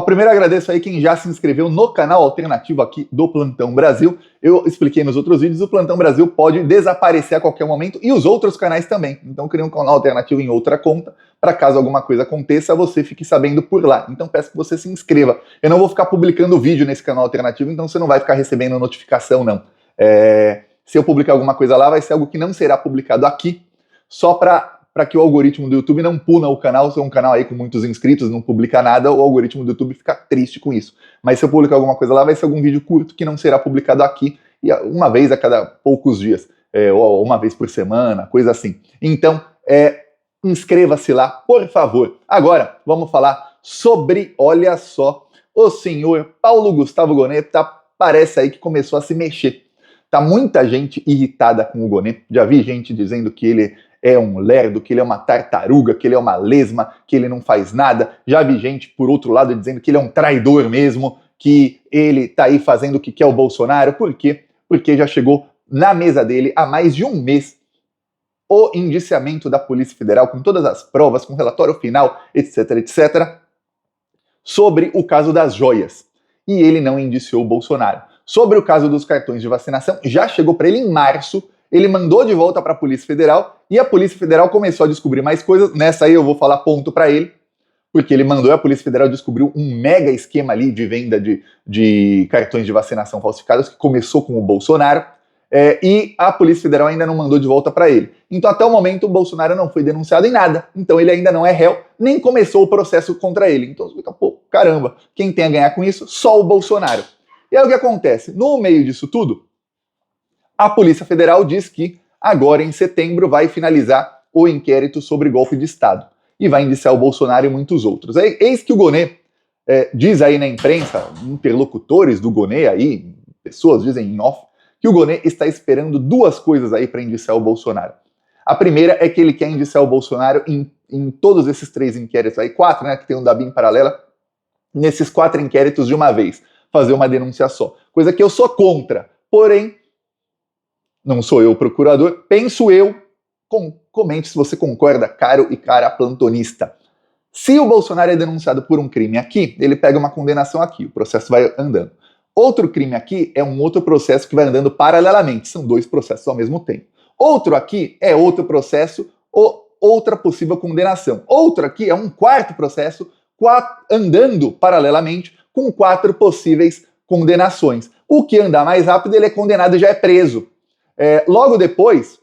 primeiro agradeço aí quem já se inscreveu no canal alternativo aqui do Plantão Brasil. Eu expliquei nos outros vídeos, o Plantão Brasil pode desaparecer a qualquer momento e os outros canais também. Então eu criei um canal alternativo em outra conta, para caso alguma coisa aconteça, você fique sabendo por lá. Então peço que você se inscreva. Eu não vou ficar publicando vídeo nesse canal alternativo, então você não vai ficar recebendo notificação, não. Se eu publicar alguma coisa lá, vai ser algo que não será publicado aqui, só para que o algoritmo do YouTube não puna o canal. Se é um canal aí com muitos inscritos, não publica nada, o algoritmo do YouTube fica triste com isso. Mas se eu publicar alguma coisa lá, vai ser algum vídeo curto que não será publicado aqui, e uma vez a cada poucos dias, ou uma vez por semana, coisa assim. Então, inscreva-se lá, por favor. Agora, vamos falar sobre, olha só, o senhor Paulo Gustavo Gonet parece aí que começou a se mexer. Tá muita gente irritada com o Gonet. Já vi gente dizendo que ele é um lerdo, que ele é uma tartaruga, que ele é uma lesma, que ele não faz nada. Já vi gente, por outro lado, dizendo que ele é um traidor mesmo, que ele tá aí fazendo o que quer o Bolsonaro. Por quê? Porque já chegou na mesa dele há mais de um mês o indiciamento da Polícia Federal, com todas as provas, com relatório final, etc, etc, sobre o caso das joias. E ele não indiciou o Bolsonaro. Sobre o caso dos cartões de vacinação, já chegou para ele em março, ele mandou de volta para a Polícia Federal, e a Polícia Federal começou a descobrir mais coisas. Nessa aí eu vou falar ponto para ele, porque ele mandou a Polícia Federal descobrir um mega esquema ali de venda de cartões de vacinação falsificados, que começou com o Bolsonaro, e a Polícia Federal ainda não mandou de volta para ele. Então até o momento o Bolsonaro não foi denunciado em nada, então ele ainda não é réu, nem começou o processo contra ele. Então você fica, pô, caramba, quem tem a ganhar com isso? Só o Bolsonaro. E aí o que acontece? No meio disso tudo, a Polícia Federal diz que agora em setembro vai finalizar o inquérito sobre golpe de Estado e vai indiciar o Bolsonaro e muitos outros. Eis que o Gonet diz aí na imprensa, interlocutores do Gonet aí, pessoas dizem em off, que o Gonet está esperando duas coisas aí para indiciar o Bolsonaro. A primeira é que ele quer indiciar o Bolsonaro em todos esses três inquéritos aí, quatro, né, que tem um da BIM paralela, nesses 4 inquéritos de uma vez, fazer uma denúncia só. Coisa que eu sou contra, porém, não sou eu o procurador, penso eu, comente se você concorda, caro e cara plantonista. Se o Bolsonaro é denunciado por um crime aqui, ele pega uma condenação aqui, o processo vai andando. Outro crime aqui é um outro processo que vai andando paralelamente, são 2 processos ao mesmo tempo. Outro aqui é outro processo, outra possível condenação. Outro aqui é um quarto processo, andando paralelamente com 4 possíveis condenações. O que andar mais rápido, ele é condenado e já é preso. Logo depois,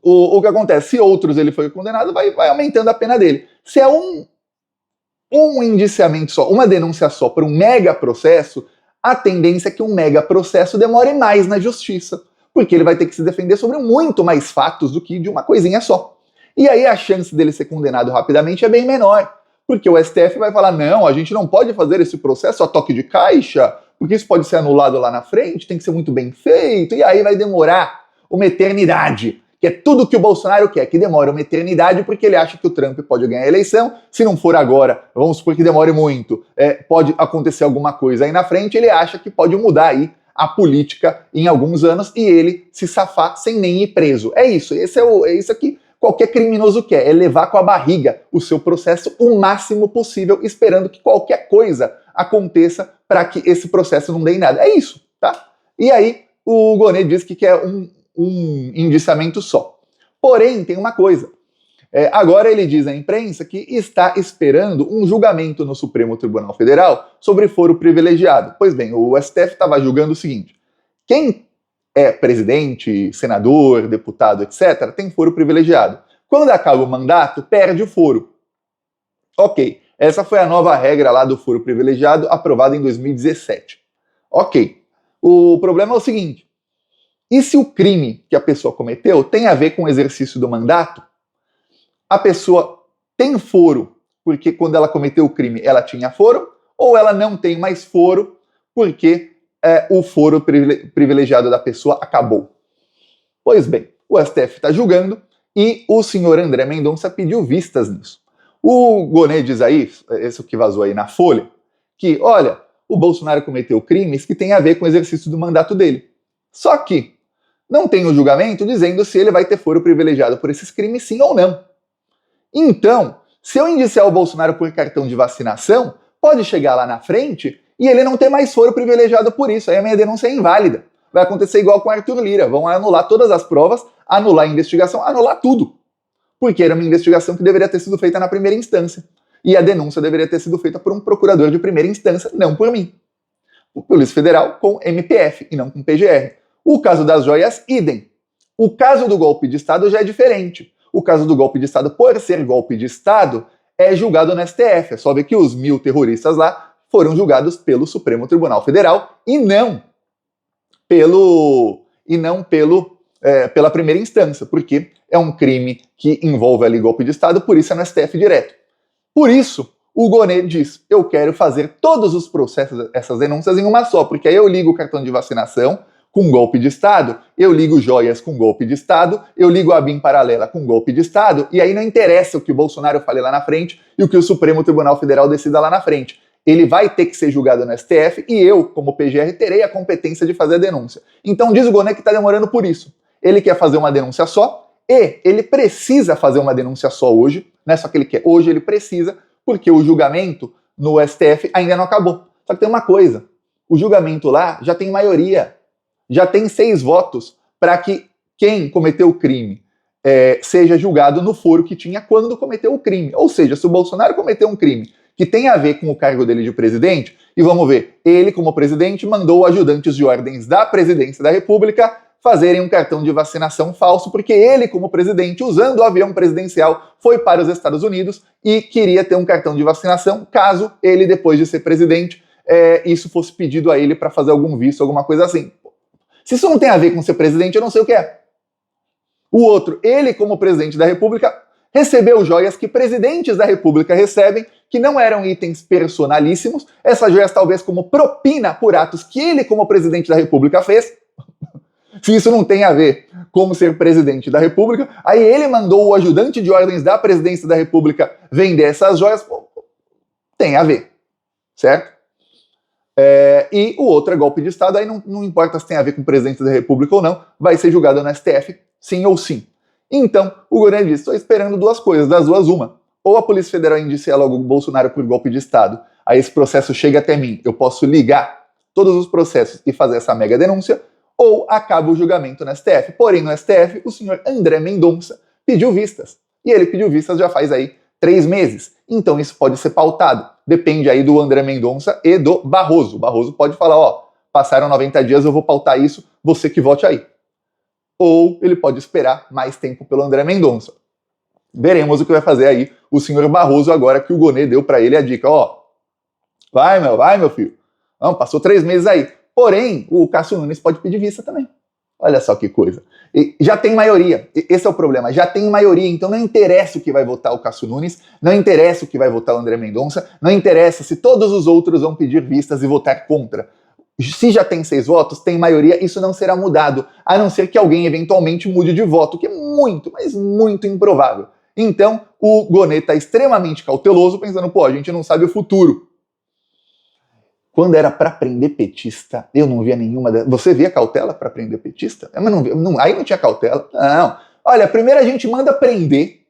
o que acontece? Se outros ele foi condenado, vai aumentando a pena dele. Se é um indiciamento só, uma denúncia só por um mega processo, a tendência é que um mega processo demore mais na justiça, porque ele vai ter que se defender sobre muito mais fatos do que de uma coisinha só. E aí a chance dele ser condenado rapidamente é bem menor, porque o STF vai falar, não, a gente não pode fazer esse processo a toque de caixa, porque isso pode ser anulado lá na frente, tem que ser muito bem feito, e aí vai demorar uma eternidade, que é tudo que o Bolsonaro quer, que demora uma eternidade, porque ele acha que o Trump pode ganhar a eleição. Se não for agora, vamos supor que demore muito, pode acontecer alguma coisa aí na frente, ele acha que pode mudar aí a política em alguns anos e ele se safar sem nem ir preso. É isso, é isso que qualquer criminoso quer, é levar com a barriga o seu processo o máximo possível, esperando que qualquer coisa aconteça para que esse processo não dê em nada. É isso, tá? E aí o Gonet diz que quer um indiciamento só. Porém, tem uma coisa. Agora ele diz à imprensa que está esperando um julgamento no Supremo Tribunal Federal sobre foro privilegiado. Pois bem, o STF estava julgando o seguinte: quem é presidente, senador, deputado, etc., tem foro privilegiado. Quando acaba o mandato, perde o foro. Ok, essa foi a nova regra lá do foro privilegiado, aprovada em 2017. Ok, o problema é o seguinte: e se o crime que a pessoa cometeu tem a ver com o exercício do mandato, a pessoa tem foro porque quando ela cometeu o crime ela tinha foro, ou ela não tem mais foro porque o foro privilegiado da pessoa acabou? Pois bem, o STF está julgando e o senhor André Mendonça pediu vistas nisso. O Gonet diz aí, esse que vazou aí na Folha, que, olha, o Bolsonaro cometeu crimes que têm a ver com o exercício do mandato dele. Só que não tem o julgamento dizendo se ele vai ter foro privilegiado por esses crimes, sim ou não. Então, se eu indiciar o Bolsonaro por cartão de vacinação, pode chegar lá na frente e ele não ter mais foro privilegiado por isso. Aí a minha denúncia é inválida. Vai acontecer igual com o Arthur Lira. Vão anular todas as provas, anular a investigação, anular tudo. Porque era uma investigação que deveria ter sido feita na primeira instância. E a denúncia deveria ter sido feita por um procurador de primeira instância, não por mim. O Polícia Federal com MPF e não com PGR. O caso das joias, idem. O caso do golpe de Estado já é diferente. O caso do golpe de Estado, por ser golpe de Estado, é julgado no STF. É só ver que os 1000 terroristas lá foram julgados pelo Supremo Tribunal Federal e não pela primeira instância, porque é um crime que envolve ali golpe de Estado, por isso é no STF direto. Por isso, o Gonê diz, eu quero fazer todos os processos, essas denúncias em uma só, porque aí eu ligo o cartão de vacinação com golpe de Estado, eu ligo joias com golpe de Estado, eu ligo a BIM paralela com golpe de Estado, e aí não interessa o que o Bolsonaro fale lá na frente e o que o Supremo Tribunal Federal decida lá na frente. Ele vai ter que ser julgado no STF e eu, como PGR, terei a competência de fazer a denúncia. Então diz o Gonê que está demorando por isso. Ele quer fazer uma denúncia só e ele precisa fazer uma denúncia só hoje, não é só que ele quer, hoje ele precisa, porque o julgamento no STF ainda não acabou. Só que tem uma coisa, o julgamento lá já tem maioria, já tem 6 votos para que quem cometeu o crime seja julgado no foro que tinha quando cometeu o crime. Ou seja, se o Bolsonaro cometeu um crime que tem a ver com o cargo dele de presidente, e vamos ver, ele como presidente mandou ajudantes de ordens da presidência da República fazerem um cartão de vacinação falso, porque ele como presidente, usando o avião presidencial, foi para os Estados Unidos e queria ter um cartão de vacinação, caso ele, depois de ser presidente, isso fosse pedido a ele para fazer algum visto, alguma coisa assim. Se isso não tem a ver com ser presidente, eu não sei o que é. O outro, ele como presidente da República, recebeu joias que presidentes da República recebem, que não eram itens personalíssimos, essas joias talvez como propina por atos que ele como presidente da República fez. Se isso não tem a ver com ser presidente da República, aí ele mandou o ajudante de ordens da presidência da República vender essas joias, tem a ver, certo? E o outro é golpe de Estado, aí não importa se tem a ver com o presidente da República ou não, vai ser julgado no STF, sim ou sim. Então, o Gonê diz, estou esperando duas coisas, das duas uma. Ou a Polícia Federal indicia logo o Bolsonaro por golpe de Estado, aí esse processo chega até mim, eu posso ligar todos os processos e fazer essa mega denúncia, ou acaba o julgamento no STF. Porém, no STF, o senhor André Mendonça pediu vistas. E ele pediu vistas já faz aí 3 meses. Então isso pode ser pautado. Depende aí do André Mendonça e do Barroso. O Barroso pode falar, ó, passaram 90 dias, eu vou pautar isso, você que vote aí. Ou ele pode esperar mais tempo pelo André Mendonça. Veremos o que vai fazer aí o senhor Barroso agora que o Gonê deu para ele a dica, ó, vai meu filho. Não, passou 3 meses aí. Porém, o Cássio Nunes pode pedir vista também. Olha só que coisa. E já tem maioria, esse é o problema, já tem maioria, então não interessa o que vai votar o Cássio Nunes, não interessa o que vai votar o André Mendonça, não interessa se todos os outros vão pedir vistas e votar contra. Se já tem 6 votos, tem maioria, isso não será mudado, a não ser que alguém eventualmente mude de voto, que é muito, mas muito improvável. Então, o Gonê está extremamente cauteloso, pensando, pô, a gente não sabe o futuro. Quando era para prender petista, eu não via nenhuma... Você via cautela para prender petista? Mas aí não tinha cautela. Não. Olha, primeiro a gente manda prender,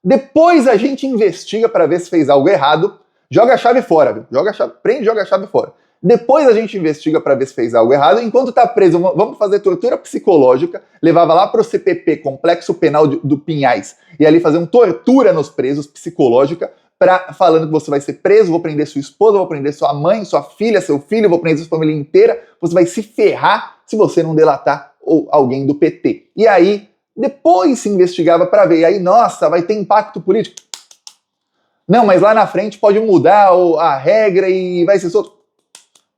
depois a gente investiga para ver se fez algo errado, joga a chave fora, viu? Prende e joga a chave fora. Depois a gente investiga para ver se fez algo errado, enquanto tá preso, vamos fazer tortura psicológica, levava lá para o CPP, Complexo Penal do Pinhais, e ali fazer uma tortura nos presos, psicológica, falando que você vai ser preso, vou prender sua esposa, vou prender sua mãe, sua filha, seu filho, vou prender sua família inteira, você vai se ferrar se você não delatar alguém do PT. E aí, depois se investigava para ver, e aí, nossa, vai ter impacto político. Não, mas lá na frente pode mudar a regra e vai ser solto.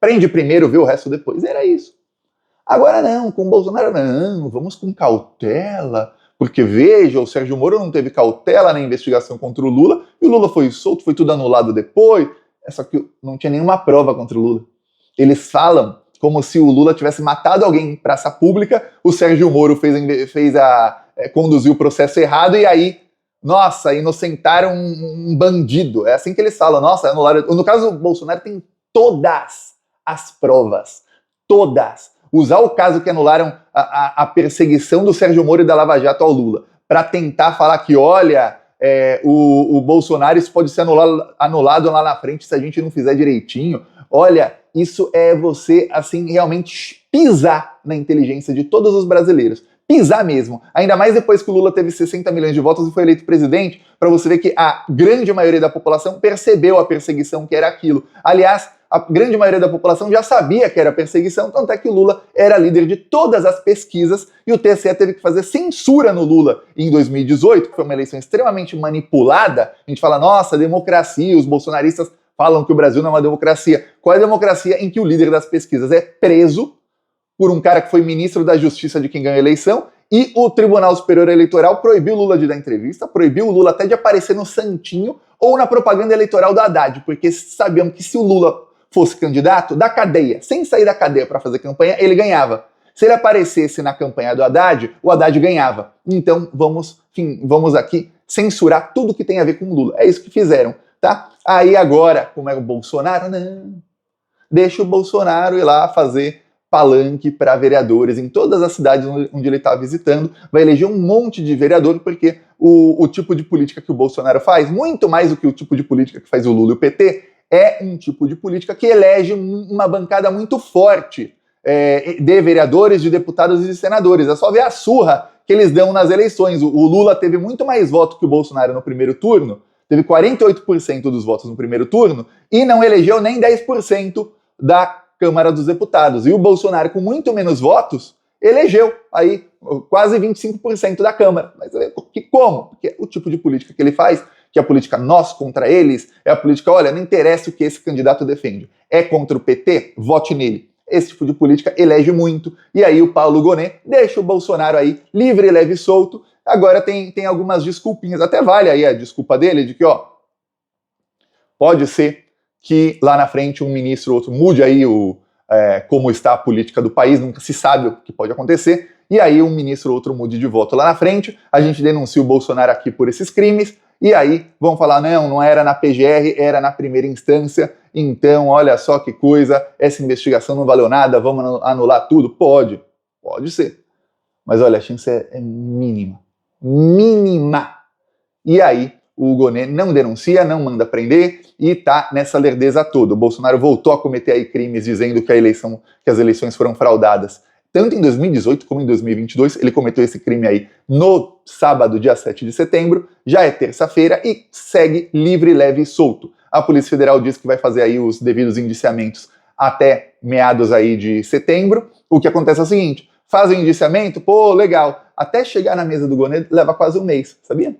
Prende primeiro, vê o resto depois. Era isso. Agora não, com o Bolsonaro não, vamos com cautela, porque veja, o Sérgio Moro não teve cautela na investigação contra o Lula, e o Lula foi solto, foi tudo anulado depois, só que não tinha nenhuma prova contra o Lula. Eles falam como se o Lula tivesse matado alguém em praça pública, o Sérgio Moro conduziu o processo errado, e aí, nossa, inocentaram um bandido. É assim que eles falam, nossa, anularam. No caso do Bolsonaro tem todas as provas, todas. Usar o caso que anularam a perseguição do Sérgio Moro e da Lava Jato ao Lula para tentar falar que, olha, o Bolsonaro, isso pode ser anulado lá na frente se a gente não fizer direitinho. Olha, isso é você, assim, realmente pisar na inteligência de todos os brasileiros. Pisar mesmo. Ainda mais depois que o Lula teve 60 milhões de votos e foi eleito presidente, para você ver que a grande maioria da população percebeu a perseguição que era aquilo. Aliás, a grande maioria da população já sabia que era perseguição, tanto é que o Lula era líder de todas as pesquisas e o TSE teve que fazer censura no Lula em 2018, que foi uma eleição extremamente manipulada. A gente fala, nossa, democracia, os bolsonaristas falam que o Brasil não é uma democracia. Qual é a democracia em que o líder das pesquisas é preso por um cara que foi ministro da Justiça de quem ganhou a eleição, e o Tribunal Superior Eleitoral proibiu o Lula de dar entrevista, proibiu o Lula até de aparecer no Santinho ou na propaganda eleitoral do Haddad, porque sabiam que se o Lula fosse candidato da cadeia, sem sair da cadeia para fazer campanha, ele ganhava. Se ele aparecesse na campanha do Haddad, o Haddad ganhava. Então vamos aqui censurar tudo que tem a ver com o Lula. É isso que fizeram, tá? Aí agora, como é o Bolsonaro, não. Deixa o Bolsonaro ir lá fazer palanque para vereadores em todas as cidades onde ele está visitando, vai eleger um monte de vereador, porque o tipo de política que o Bolsonaro faz, muito mais do que o tipo de política que faz o Lula e o PT, é um tipo de política que elege uma bancada muito forte de vereadores, de deputados e de senadores. É só ver a surra que eles dão nas eleições. O Lula teve muito mais voto que o Bolsonaro no primeiro turno, teve 48% dos votos no primeiro turno, e não elegeu nem 10% da Câmara dos Deputados. E o Bolsonaro, com muito menos votos, elegeu aí quase 25% da Câmara. Mas como? Porque o tipo de política que ele faz, que é a política nós contra eles, é a política, olha, não interessa o que esse candidato defende. É contra o PT? Vote nele. Esse tipo de política elege muito. E aí o Paulo Gonet deixa o Bolsonaro aí livre, leve e solto. Agora tem algumas desculpinhas. Até vale aí a desculpa dele de que, pode ser que lá na frente um ministro ou outro mude aí como está a política do país, nunca se sabe o que pode acontecer, e aí um ministro ou outro mude de voto lá na frente, a gente denuncia o Bolsonaro aqui por esses crimes, e aí vão falar, não era na PGR, era na primeira instância, então olha só que coisa, essa investigação não valeu nada, vamos anular tudo? Pode ser, mas olha, a chance é mínima, e aí o Gonet não denuncia, não manda prender e tá nessa lerdeza toda. O Bolsonaro voltou a cometer aí crimes dizendo que as eleições foram fraudadas. Tanto em 2018 como em 2022, ele cometeu esse crime aí no sábado, dia 7 de setembro, já é terça-feira e segue livre, leve e solto. A Polícia Federal diz que vai fazer aí os devidos indiciamentos até meados aí de setembro. O que acontece é o seguinte, faz o indiciamento, pô, legal, até chegar na mesa do Gonet leva quase um mês, sabia?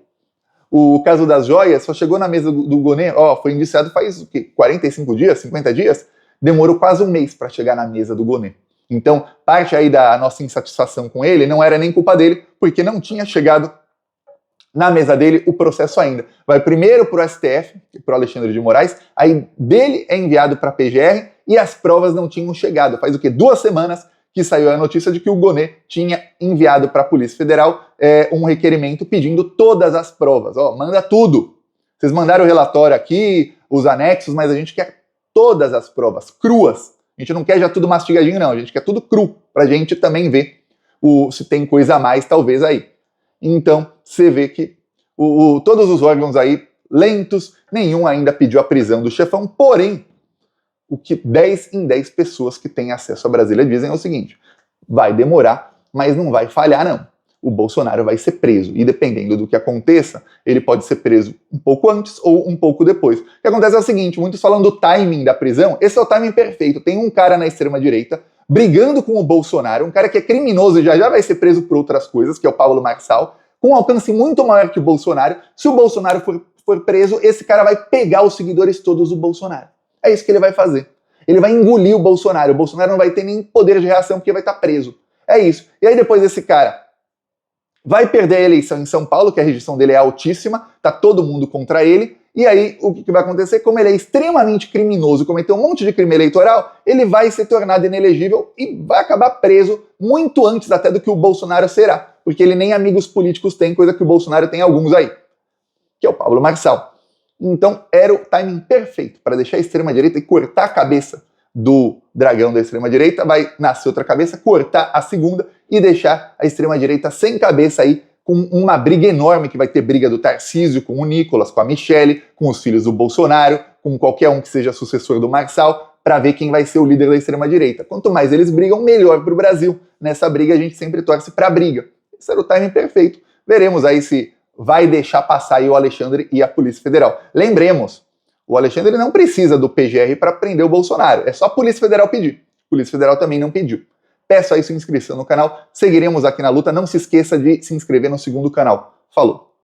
O caso das joias só chegou na mesa do Gonet, foi indiciado faz o quê? 45 dias, 50 dias? Demorou quase um mês para chegar na mesa do Gonet. Então, parte aí da nossa insatisfação com ele não era nem culpa dele, porque não tinha chegado na mesa dele o processo ainda. Vai primeiro para o STF, para o Alexandre de Moraes, aí dele é enviado para a PGR e as provas não tinham chegado. Faz o quê? 2 semanas que saiu a notícia de que o Gonet tinha enviado para a Polícia Federal um requerimento pedindo todas as provas. Manda tudo. Vocês mandaram o relatório aqui, os anexos, mas a gente quer todas as provas, cruas. A gente não quer já tudo mastigadinho, não. A gente quer tudo cru, para a gente também ver se tem coisa a mais, talvez, aí. Então, você vê que todos os órgãos aí, lentos, nenhum ainda pediu a prisão do chefão, porém, o que 10 em 10 pessoas que têm acesso a Brasília dizem é o seguinte, vai demorar, mas não vai falhar, não. O Bolsonaro vai ser preso, e dependendo do que aconteça, ele pode ser preso um pouco antes ou um pouco depois. O que acontece é o seguinte, muitos falam do timing da prisão, esse é o timing perfeito, tem um cara na extrema-direita brigando com o Bolsonaro, um cara que é criminoso e já vai ser preso por outras coisas, que é o Pablo Marçal, com um alcance muito maior que o Bolsonaro. Se o Bolsonaro for preso, esse cara vai pegar os seguidores todos do Bolsonaro. É isso que ele vai fazer. Ele vai engolir o Bolsonaro não vai ter nem poder de reação porque vai estar preso. É isso. E aí depois esse cara vai perder a eleição em São Paulo, que a rejeição dele é altíssima, tá todo mundo contra ele, e aí o que vai acontecer? Como ele é extremamente criminoso, cometeu um monte de crime eleitoral, ele vai se tornar inelegível e vai acabar preso muito antes até do que o Bolsonaro será, porque ele nem amigos políticos tem, coisa que o Bolsonaro tem alguns aí, que é o Pablo Marçal. Então era o timing perfeito para deixar a extrema-direita e cortar a cabeça do dragão da extrema-direita, vai nascer outra cabeça, cortar a segunda e deixar a extrema-direita sem cabeça aí com uma briga enorme, que vai ter briga do Tarcísio com o Nicolas, com a Michelle, com os filhos do Bolsonaro, com qualquer um que seja sucessor do Marçal, para ver quem vai ser o líder da extrema-direita. Quanto mais eles brigam, melhor para o Brasil. Nessa briga, a gente sempre torce para a briga. Esse era o timing perfeito. Veremos aí se vai deixar passar aí o Alexandre e a Polícia Federal. Lembremos, o Alexandre não precisa do PGR para prender o Bolsonaro. É só a Polícia Federal pedir. A Polícia Federal também não pediu. Peço aí sua inscrição no canal. Seguiremos aqui na luta. Não se esqueça de se inscrever no segundo canal. Falou!